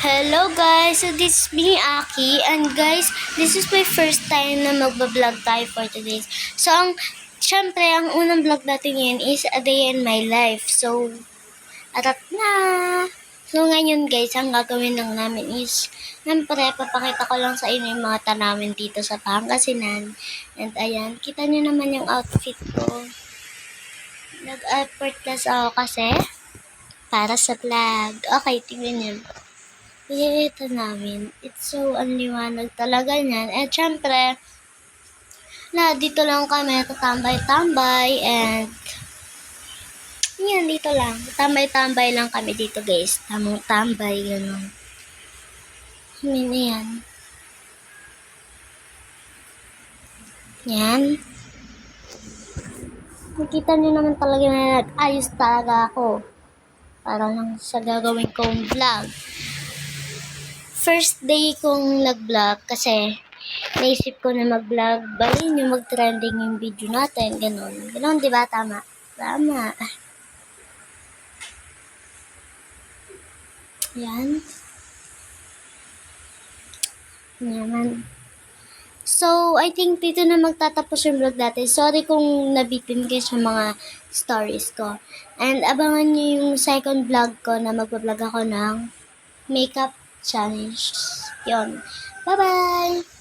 Hello guys! So this is me, Aki. And guys, this is my first time na magbablog tayo for today. So, syempre, ang unang vlog natin ngayon is a day in my life. So, atat na! So, ngayon guys, ang gagawin lang namin is, syempre, papakita ko lang sa inyo yung mga tanamin dito sa Pangasinan. And ayan, kita nyo naman yung outfit ko. Nag-effortless ako kasi para sa vlog. Okay, tingnan nyo. Ito namin. It's so anliwanag talaga niyan. And syempre, dito lang kami tatambay-tambay and yan, dito lang. Tambay-tambay lang kami dito guys. Tamang-tambay, gano'n. Yan. Yan. Nakita nyo naman talaga na nag-ayos talaga ako. Para lang sa gagawin kong vlog. First day kong nag-vlog kasi naisip ko na mag-vlog, balin yung mag-trending yung video natin, gano'n. Gano'n, di ba? Tama. Tama. Yan. Yaman. So, I think dito na magtatapos yung vlog natin. Sorry kung nabitin kayo sa mga stories ko. And abangan nyo yung second vlog ko na mag-vlog ako ng makeup challenge. Yon. Bye-bye!